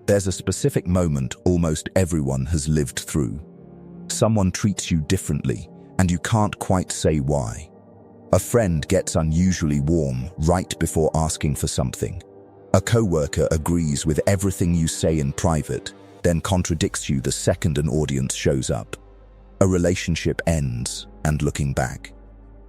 There's a specific moment almost everyone has lived through. Someone treats you differently, and you can't quite say why. A friend gets unusually warm right before asking for something. A coworker agrees with everything you say in private, then contradicts you the second an audience shows up. A relationship ends, and looking back,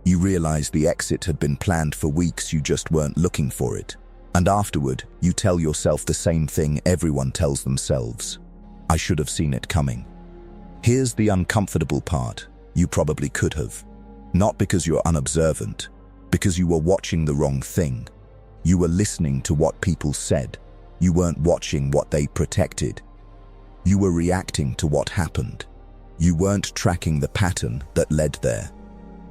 you realize the exit had been planned for weeks, you just weren't looking for it. And afterward, you tell yourself the same thing everyone tells themselves. I should have seen it coming. Here's the uncomfortable part. You probably could have. Not because you're unobservant, because you were watching the wrong thing. You were listening to what people said. You weren't watching what they protected. You were reacting to what happened. You weren't tracking the pattern that led there.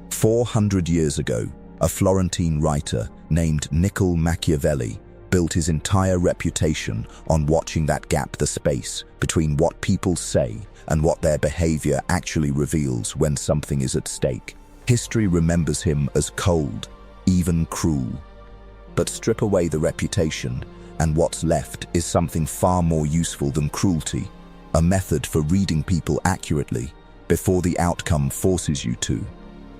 400 years ago, a Florentine writer named Machiavelli built his entire reputation on watching that gap, the space between what people say and what their behavior actually reveals when something is at stake. History remembers him as cold, even cruel. But strip away the reputation, and what's left is something far more useful than cruelty, a method for reading people accurately before the outcome forces you to.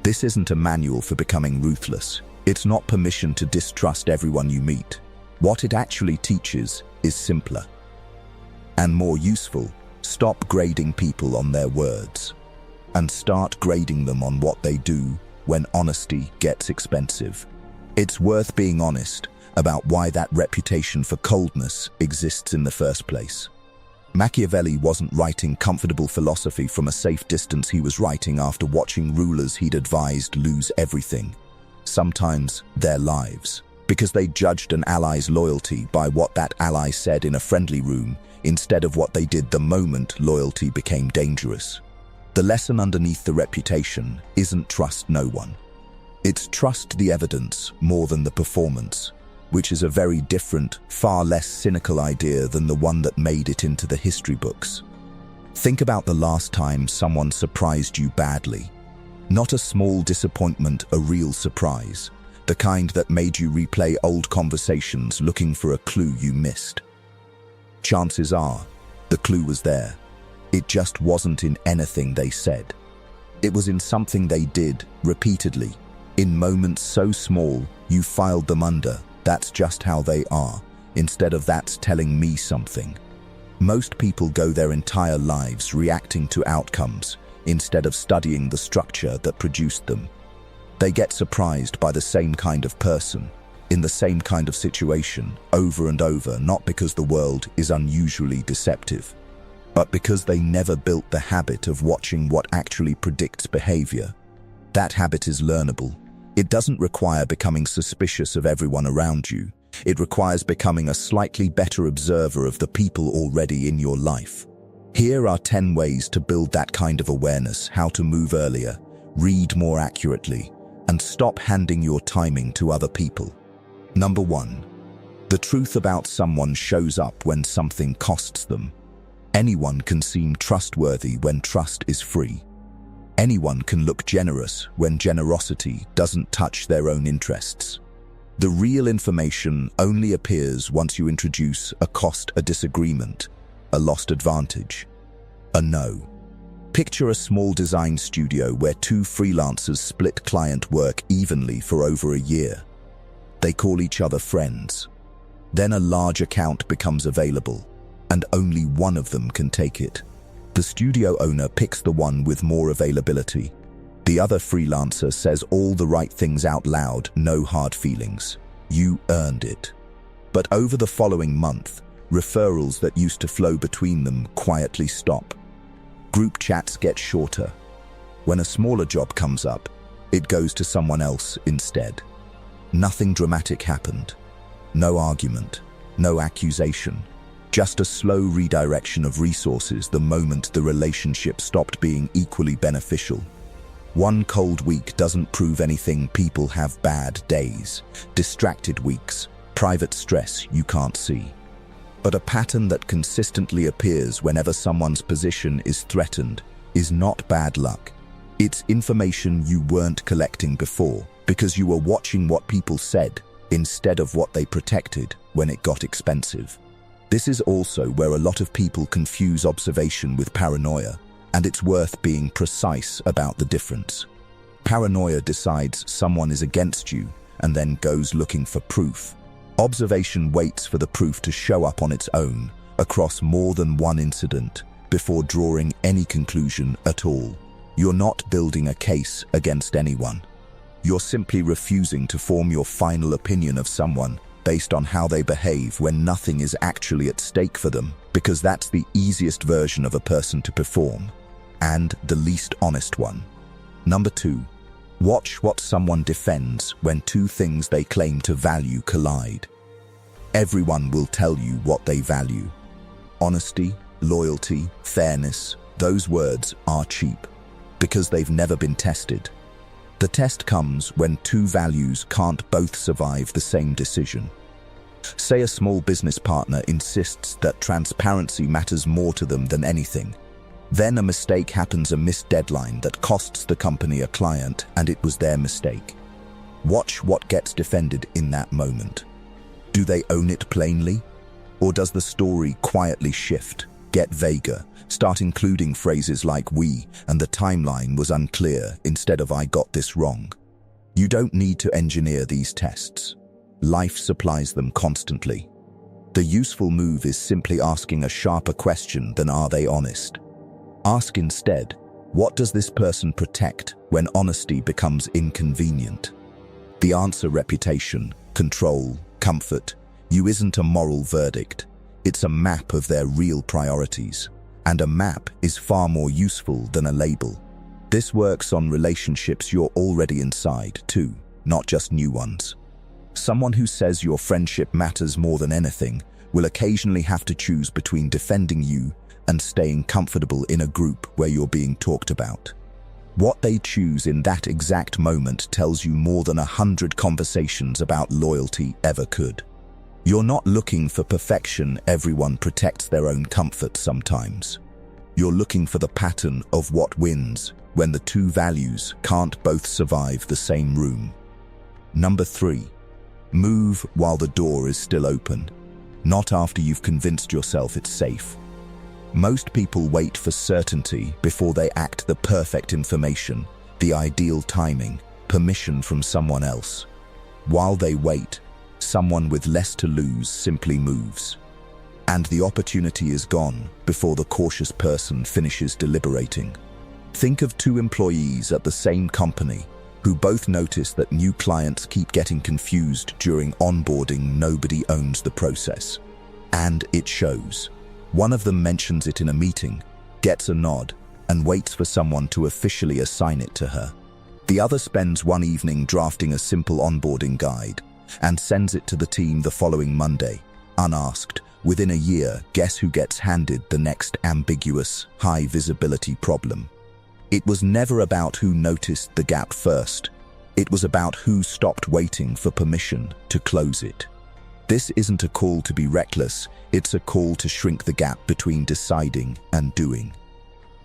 This isn't a manual for becoming ruthless. It's not permission to distrust everyone you meet. What it actually teaches is simpler and more useful. Stop grading people on their words and start grading them on what they do when honesty gets expensive. It's worth being honest about why that reputation for coldness exists in the first place. Machiavelli wasn't writing comfortable philosophy from a safe distance. He was writing after watching rulers he'd advised lose everything, sometimes their lives, because they judged an ally's loyalty by what that ally said in a friendly room instead of what they did the moment loyalty became dangerous. The lesson underneath the reputation isn't trust no one. It's trust the evidence more than the performance, which is a very different, far less cynical idea than the one that made it into the history books. Think about the last time someone surprised you badly. Not a small disappointment, a real surprise, the kind that made you replay old conversations looking for a clue you missed. Chances are, the clue was there. It just wasn't in anything they said. It was in something they did, repeatedly, in moments so small you filed them under. That's just how they are, instead of that's telling me something. Most people go their entire lives reacting to outcomes instead of studying the structure that produced them. They get surprised by the same kind of person, in the same kind of situation, over and over, not because the world is unusually deceptive, but because they never built the habit of watching what actually predicts behavior. That habit is learnable. It doesn't require becoming suspicious of everyone around you. It requires becoming a slightly better observer of the people already in your life. Here are 10 ways to build that kind of awareness: how to move earlier, read more accurately, and stop handing your timing to other people. Number 1. The truth about someone shows up when something costs them. Anyone can seem trustworthy when trust is free. Anyone can look generous when generosity doesn't touch their own interests. The real information only appears once you introduce a cost, a disagreement, a lost advantage, a no. Picture a small design studio where 2 freelancers split client work evenly for over a year. They call each other friends. Then a large account becomes available, and only one of them can take it. The studio owner picks the one with more availability. The other freelancer says all the right things out loud, no hard feelings. You earned it. But over the following month, referrals that used to flow between them quietly stop. Group chats get shorter. When a smaller job comes up, it goes to someone else instead. Nothing dramatic happened. No argument, no accusation. Just a slow redirection of resources the moment the relationship stopped being equally beneficial. One cold week doesn't prove anything. People have bad days, distracted weeks, private stress you can't see. But a pattern that consistently appears whenever someone's position is threatened is not bad luck. It's information you weren't collecting before because you were watching what people said instead of what they protected when it got expensive. This is also where a lot of people confuse observation with paranoia, and it's worth being precise about the difference. Paranoia decides someone is against you and then goes looking for proof. Observation waits for the proof to show up on its own across more than one incident before drawing any conclusion at all. You're not building a case against anyone. You're simply refusing to form your final opinion of someone based on how they behave when nothing is actually at stake for them, because that's the easiest version of a person to perform, and the least honest one. Number 2, watch what someone defends when two things they claim to value collide. Everyone will tell you what they value. Honesty, loyalty, fairness, those words are cheap because they've never been tested. The test comes when two values can't both survive the same decision. Say a small business partner insists that transparency matters more to them than anything. Then a mistake happens, a missed deadline that costs the company a client, and it was their mistake. Watch what gets defended in that moment. Do they own it plainly? Or does the story quietly shift, get vaguer, start including phrases like "we" and "the timeline was unclear" instead of "I got this wrong"? You don't need to engineer these tests. Life supplies them constantly. The useful move is simply asking a sharper question than "Are they honest?" Ask instead, what does this person protect when honesty becomes inconvenient? The answer: reputation, control, comfort. You isn't a moral verdict. It's a map of their real priorities. And a map is far more useful than a label. This works on relationships you're already inside too, not just new ones. Someone who says your friendship matters more than anything will occasionally have to choose between defending you and staying comfortable in a group where you're being talked about. What they choose in that exact moment tells you more than 100 conversations about loyalty ever could. You're not looking for perfection. Everyone protects their own comfort sometimes. You're looking for the pattern of what wins when the two values can't both survive the same room. Number 3, move while the door is still open, not after you've convinced yourself it's safe. Most people wait for certainty before they act. The perfect information, the ideal timing, permission from someone else. While they wait, someone with less to lose simply moves. And the opportunity is gone before the cautious person finishes deliberating. Think of two employees at the same company who both notice that new clients keep getting confused during onboarding. Nobody owns the process. And it shows. One of them mentions it in a meeting, gets a nod, and waits for someone to officially assign it to her. The other spends one evening drafting a simple onboarding guide and sends it to the team the following Monday, unasked. Within a year, guess who gets handed the next ambiguous, high-visibility problem? It was never about who noticed the gap first. It was about who stopped waiting for permission to close it. This isn't a call to be reckless, it's a call to shrink the gap between deciding and doing.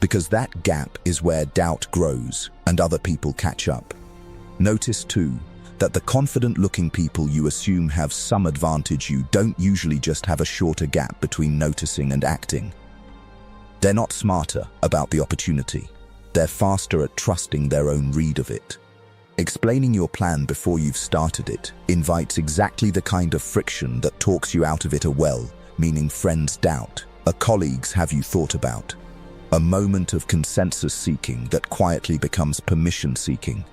Because that gap is where doubt grows and other people catch up. Notice too, that the confident-looking people you assume have some advantage you don't usually just have a shorter gap between noticing and acting. They're not smarter about the opportunity. They're faster at trusting their own read of it. Explaining your plan before you've started it invites exactly the kind of friction that talks you out of it. A well, meaning friends doubt, a colleague's have you thought about, a moment of consensus seeking that quietly becomes permission seeking.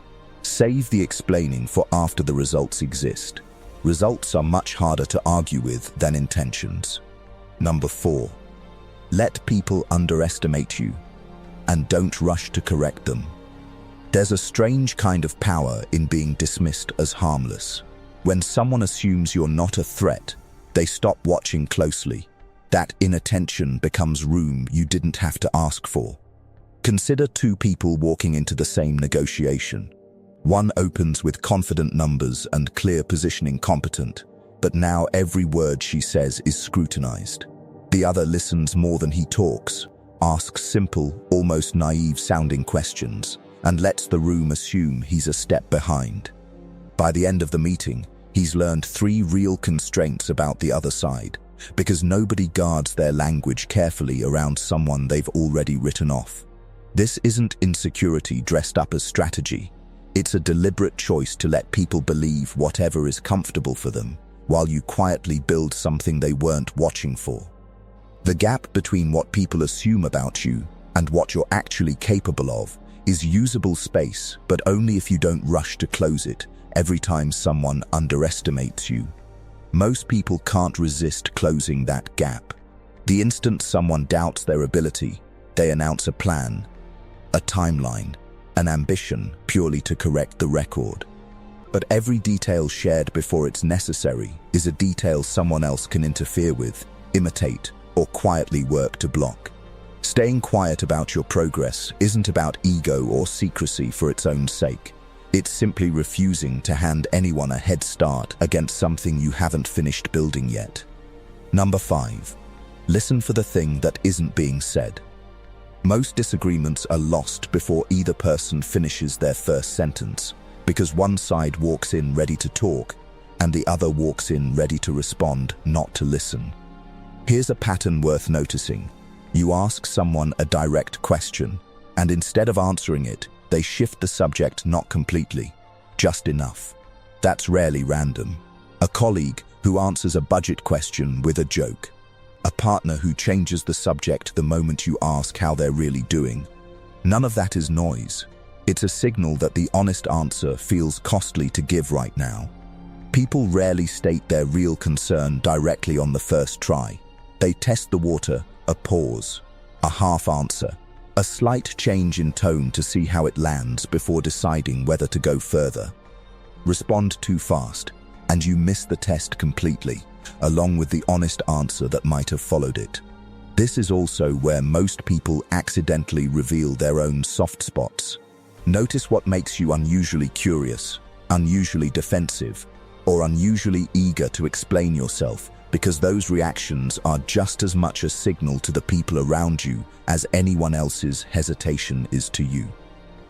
Save the explaining for after the results exist. Results are much harder to argue with than intentions. Number 4, let people underestimate you and don't rush to correct them. There's a strange kind of power in being dismissed as harmless. When someone assumes you're not a threat, they stop watching closely. That inattention becomes room you didn't have to ask for. Consider two people walking into the same negotiation. One opens with confident numbers and clear positioning, competent, but now every word she says is scrutinized. The other listens more than he talks, asks simple, almost naive-sounding questions, and lets the room assume he's a step behind. By the end of the meeting, he's learned 3 real constraints about the other side: because nobody guards their language carefully around someone they've already written off. This isn't insecurity dressed up as strategy. It's a deliberate choice to let people believe whatever is comfortable for them, while you quietly build something they weren't watching for. The gap between what people assume about you and what you're actually capable of is usable space, but only if you don't rush to close it every time someone underestimates you. Most people can't resist closing that gap. The instant someone doubts their ability, they announce a plan, a timeline, an ambition purely to correct the record. But every detail shared before it's necessary is a detail someone else can interfere with, imitate, or quietly work to block. Staying quiet about your progress isn't about ego or secrecy for its own sake. It's simply refusing to hand anyone a head start against something you haven't finished building yet. Number 5. Listen for the thing that isn't being said. Most disagreements are lost before either person finishes their first sentence, because one side walks in ready to talk, and the other walks in ready to respond, not to listen. Here's a pattern worth noticing. You ask someone a direct question, and instead of answering it, they shift the subject not completely, just enough. That's rarely random. A colleague who answers a budget question with a joke. A partner who changes the subject the moment you ask how they're really doing. None of that is noise. It's a signal that the honest answer feels costly to give right now. People rarely state their real concern directly on the first try. They test the water, a pause, a half answer, a slight change in tone to see how it lands before deciding whether to go further. Respond too fast, and you miss the test completely, along with the honest answer that might have followed it. This is also where most people accidentally reveal their own soft spots. Notice what makes you unusually curious, unusually defensive, or unusually eager to explain yourself, because those reactions are just as much a signal to the people around you as anyone else's hesitation is to you.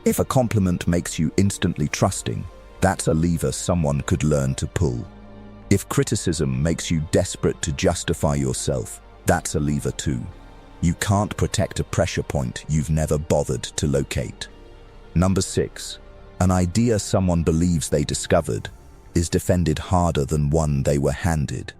If a compliment makes you instantly trusting, that's a lever someone could learn to pull. If criticism makes you desperate to justify yourself, that's a lever too. You can't protect a pressure point you've never bothered to locate. Number 6. An idea someone believes they discovered is defended harder than one they were handed.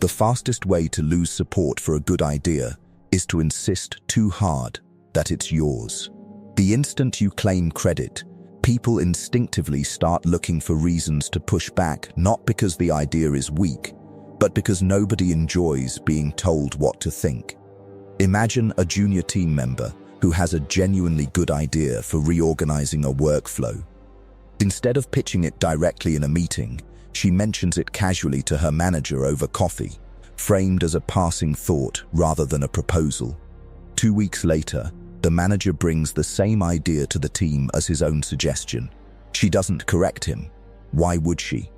The fastest way to lose support for a good idea is to insist too hard that it's yours. The instant you claim credit, people instinctively start looking for reasons to push back, not because the idea is weak, but because nobody enjoys being told what to think. Imagine a junior team member who has a genuinely good idea for reorganizing a workflow. Instead of pitching it directly in a meeting, she mentions it casually to her manager over coffee, framed as a passing thought rather than a proposal. 2 weeks later, the manager brings the same idea to the team as his own suggestion. She doesn't correct him. Why would she?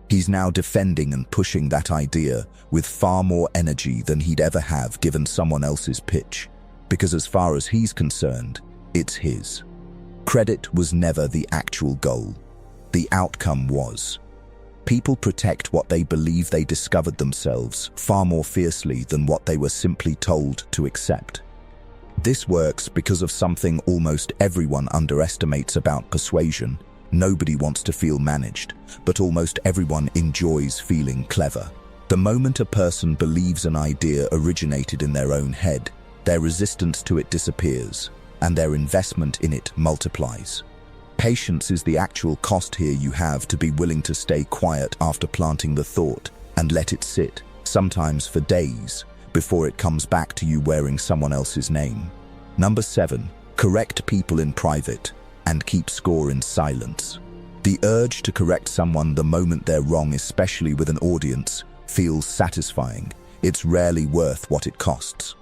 He's now defending and pushing that idea with far more energy than he'd ever have given someone else's pitch, because as far as he's concerned, it's his. Credit was never the actual goal. The outcome was. People protect what they believe they discovered themselves far more fiercely than what they were simply told to accept. This works because of something almost everyone underestimates about persuasion. Nobody wants to feel managed, but almost everyone enjoys feeling clever. The moment a person believes an idea originated in their own head, their resistance to it disappears, and their investment in it multiplies. Patience is the actual cost here. You have to be willing to stay quiet after planting the thought and let it sit, sometimes for days, before it comes back to you wearing someone else's name. Number 7. Correct people in private and keep score in silence. The urge to correct someone the moment they're wrong, especially with an audience, feels satisfying. It's rarely worth what it costs.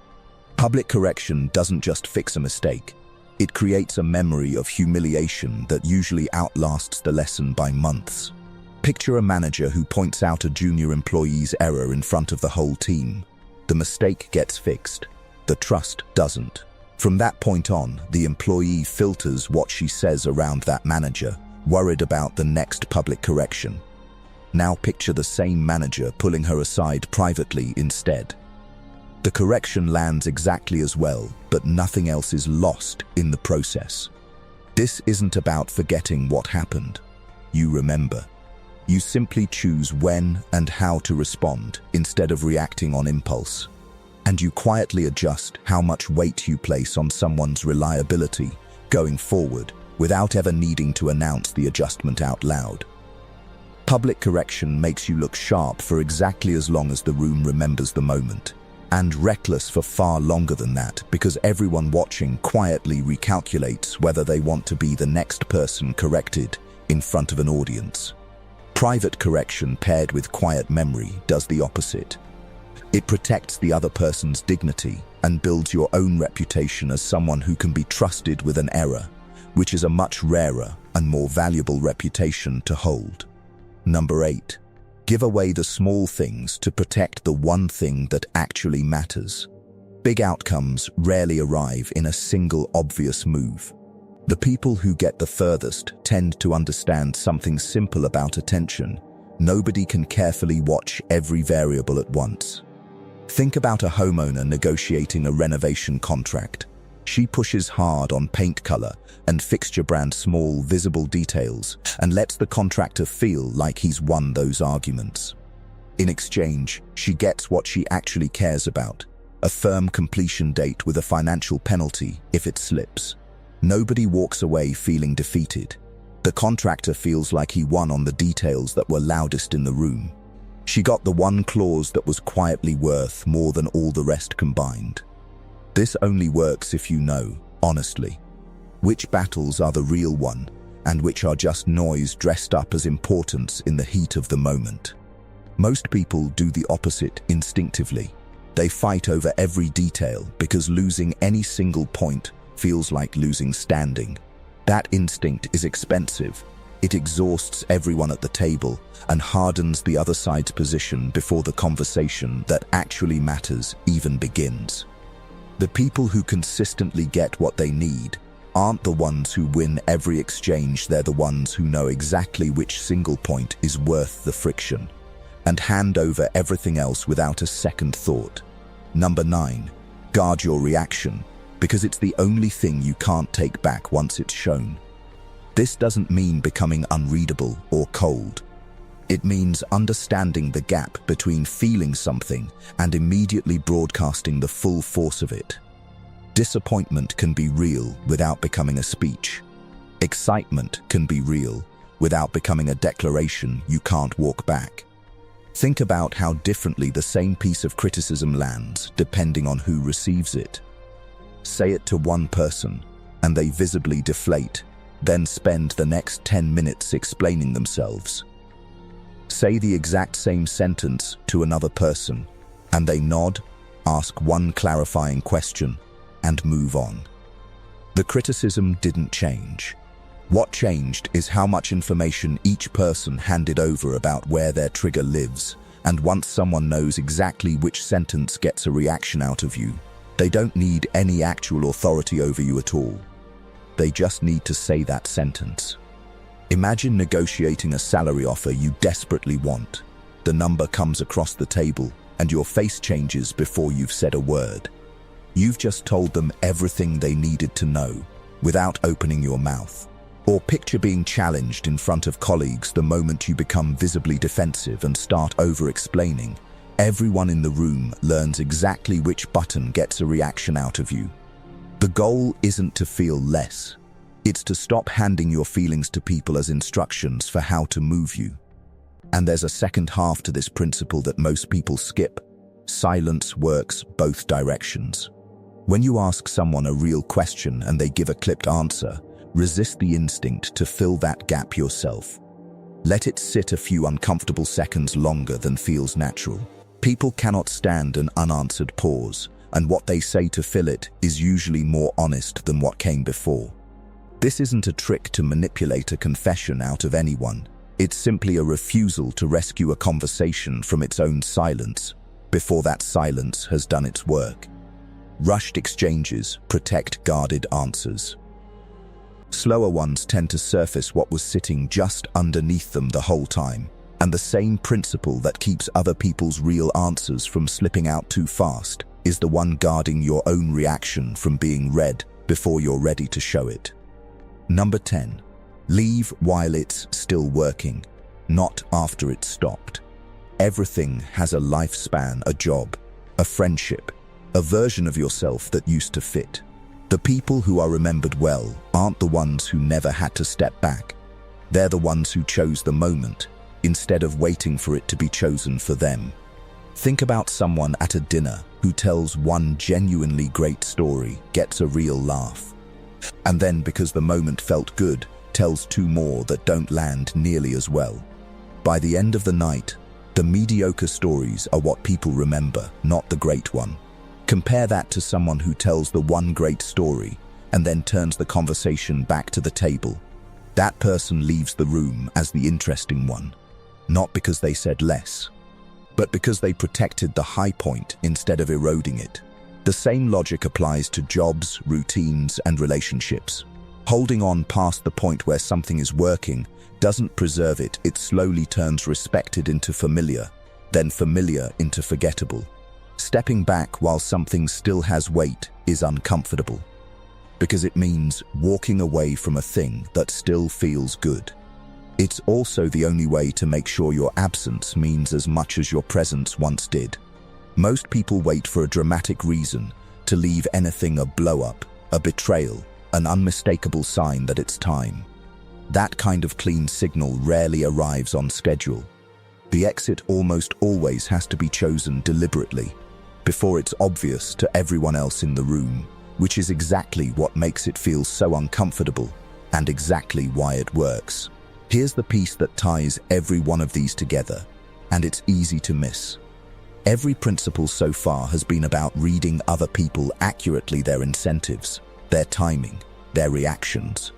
Public correction doesn't just fix a mistake. It creates a memory of humiliation that usually outlasts the lesson by months. Picture a manager who points out a junior employee's error in front of the whole team. The mistake gets fixed. The trust doesn't. From that point on, the employee filters what she says around that manager, worried about the next public correction. Now picture the same manager pulling her aside privately instead. The correction lands exactly as well, but nothing else is lost in the process. This isn't about forgetting what happened. You remember. You simply choose when and how to respond instead of reacting on impulse. And you quietly adjust how much weight you place on someone's reliability going forward without ever needing to announce the adjustment out loud. Public correction makes you look sharp for exactly as long as the room remembers the moment, and reckless for far longer than that because everyone watching quietly recalculates whether they want to be the next person corrected in front of an audience. Private correction paired with quiet memory does the opposite. It protects the other person's dignity and builds your own reputation as someone who can be trusted with an error, which is a much rarer and more valuable reputation to hold. Number 8. Give away the small things to protect the one thing that actually matters. Big outcomes rarely arrive in a single obvious move. The people who get the furthest tend to understand something simple about attention. Nobody can carefully watch every variable at once. Think about a homeowner negotiating a renovation contract. She pushes hard on paint color and fixture brand small, visible details and lets the contractor feel like he's won those arguments. In exchange, she gets what she actually cares about, a firm completion date with a financial penalty if it slips. Nobody walks away feeling defeated. The contractor feels like he won on the details that were loudest in the room. She got the one clause that was quietly worth more than all the rest combined. This only works if you know, honestly, which battles are the real one and which are just noise dressed up as importance in the heat of the moment. Most people do the opposite instinctively. They fight over every detail because losing any single point feels like losing standing. That instinct is expensive. It exhausts everyone at the table and hardens the other side's position before the conversation that actually matters even begins. The people who consistently get what they need aren't the ones who win every exchange. They're the ones who know exactly which single point is worth the friction and hand over everything else without a second thought. Number 9. Guard your reaction, because it's the only thing you can't take back once it's shown. This doesn't mean becoming unreadable or cold. It means understanding the gap between feeling something and immediately broadcasting the full force of it. Disappointment can be real without becoming a speech. Excitement can be real without becoming a declaration you can't walk back. Think about how differently the same piece of criticism lands depending on who receives it. Say it to one person, and they visibly deflate, then spend the next 10 minutes explaining themselves. Say the exact same sentence to another person, and they nod, ask one clarifying question, and move on. The criticism didn't change. What changed is how much information each person handed over about where their trigger lives, and once someone knows exactly which sentence gets a reaction out of you, they don't need any actual authority over you at all. They just need to say that sentence. Imagine negotiating a salary offer you desperately want. The number comes across the table and your face changes before you've said a word. You've just told them everything they needed to know without opening your mouth. Or picture being challenged in front of colleagues the moment you become visibly defensive and start over-explaining. Everyone in the room learns exactly which button gets a reaction out of you. The goal isn't to feel less. It's to stop handing your feelings to people as instructions for how to move you. And there's a second half to this principle that most people skip. Silence works both directions. When you ask someone a real question and they give a clipped answer, resist the instinct to fill that gap yourself. Let it sit a few uncomfortable seconds longer than feels natural. People cannot stand an unanswered pause, and what they say to fill it is usually more honest than what came before. This isn't a trick to manipulate a confession out of anyone. It's simply a refusal to rescue a conversation from its own silence before that silence has done its work. Rushed exchanges protect guarded answers. Slower ones tend to surface what was sitting just underneath them the whole time. And the same principle that keeps other people's real answers from slipping out too fast is the one guarding your own reaction from being read before you're ready to show it. Number 10. Leave while it's still working, not after it's stopped. Everything has a lifespan, a job, a friendship, a version of yourself that used to fit. The people who are remembered well aren't the ones who never had to step back. They're the ones who chose the moment, instead of waiting for it to be chosen for them. Think about someone at a dinner who tells one genuinely great story, gets a real laugh, and then, because the moment felt good, tells two more that don't land nearly as well. By the end of the night, the mediocre stories are what people remember, not the great one. Compare that to someone who tells the one great story and then turns the conversation back to the table. That person leaves the room as the interesting one, not because they said less, but because they protected the high point instead of eroding it. The same logic applies to jobs, routines, and relationships. Holding on past the point where something is working doesn't preserve it. It slowly turns respected into familiar, then familiar into forgettable. Stepping back while something still has weight is uncomfortable, because it means walking away from a thing that still feels good. It's also the only way to make sure your absence means as much as your presence once did. Most people wait for a dramatic reason to leave anything, a blow-up, a betrayal, an unmistakable sign that it's time. That kind of clean signal rarely arrives on schedule. The exit almost always has to be chosen deliberately, before it's obvious to everyone else in the room, which is exactly what makes it feel so uncomfortable and exactly why it works. Here's the piece that ties every one of these together, and it's easy to miss. Every principle so far has been about reading other people accurately, their incentives, their timing, their reactions.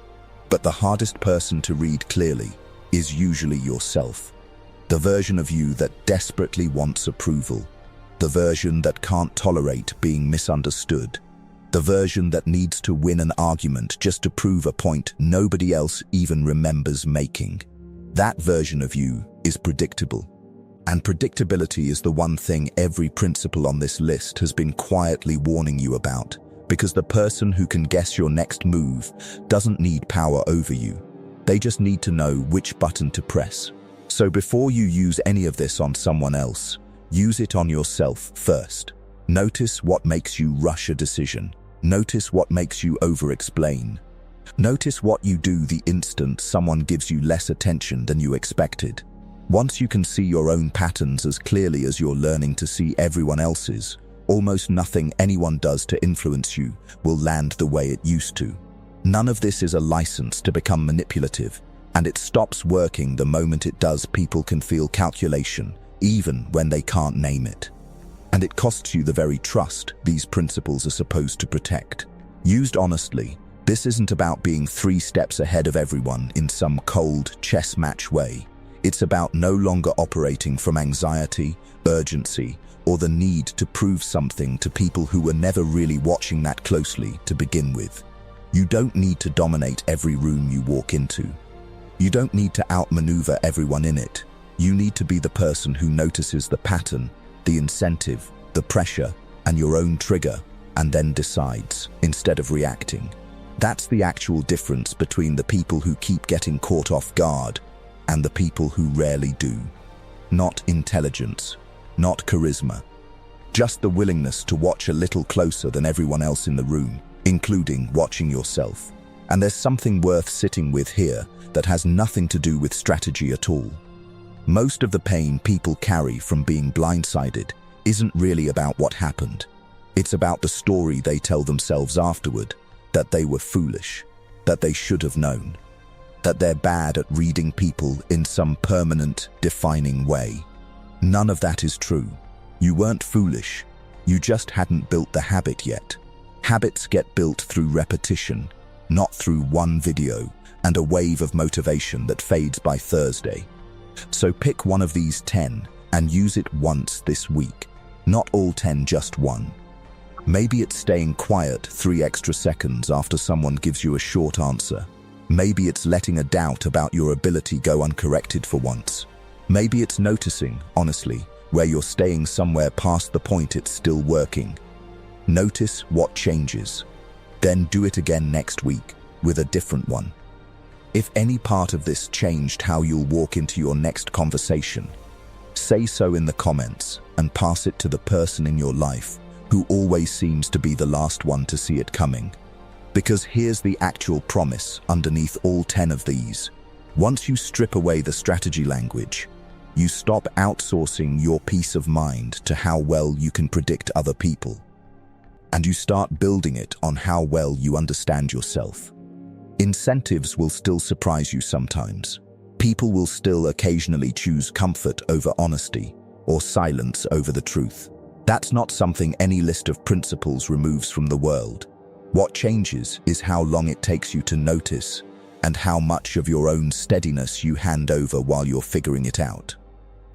But the hardest person to read clearly is usually yourself. The version of you that desperately wants approval. The version that can't tolerate being misunderstood. The version that needs to win an argument just to prove a point nobody else even remembers making. That version of you is predictable. And predictability is the one thing every principle on this list has been quietly warning you about, because the person who can guess your next move doesn't need power over you. They just need to know which button to press. So before you use any of this on someone else, use it on yourself first. Notice what makes you rush a decision. Notice what makes you over-explain. Notice what you do the instant someone gives you less attention than you expected. Once you can see your own patterns as clearly as you're learning to see everyone else's, almost nothing anyone does to influence you will land the way it used to. None of this is a license to become manipulative, and it stops working the moment it does. People can feel calculation, even when they can't name it. And it costs you the very trust these principles are supposed to protect. Used honestly, this isn't about being 3 steps ahead of everyone in some cold chess match way. It's about no longer operating from anxiety, urgency, or the need to prove something to people who were never really watching that closely to begin with. You don't need to dominate every room you walk into. You don't need to outmaneuver everyone in it. You need to be the person who notices the pattern, the incentive, the pressure, and your own trigger, and then decides, instead of reacting. That's the actual difference between the people who keep getting caught off guard and the people who rarely do. Not intelligence, not charisma, just the willingness to watch a little closer than everyone else in the room, including watching yourself. And there's something worth sitting with here that has nothing to do with strategy at all. Most of the pain people carry from being blindsided isn't really about what happened. It's about the story they tell themselves afterward, that they were foolish, that they should have known, that they're bad at reading people in some permanent, defining way. None of that is true. You weren't foolish. You just hadn't built the habit yet. Habits get built through repetition, not through one video and a wave of motivation that fades by Thursday. So pick one of these 10 and use it once this week. Not all 10, just one. Maybe it's staying quiet 3 extra seconds after someone gives you a short answer. Maybe it's letting a doubt about your ability go uncorrected for once. Maybe it's noticing, honestly, where you're staying somewhere past the point it's still working. Notice what changes. Then do it again next week with a different one. If any part of this changed how you'll walk into your next conversation, say so in the comments and pass it to the person in your life who always seems to be the last one to see it coming. Because here's the actual promise underneath all 10 of these. Once you strip away the strategy language, you stop outsourcing your peace of mind to how well you can predict other people. And you start building it on how well you understand yourself. Incentives will still surprise you sometimes. People will still occasionally choose comfort over honesty or silence over the truth. That's not something any list of principles removes from the world. What changes is how long it takes you to notice and how much of your own steadiness you hand over while you're figuring it out.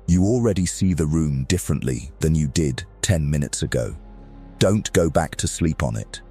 You already see the room differently than you did 10 minutes ago. Don't go back to sleep on it.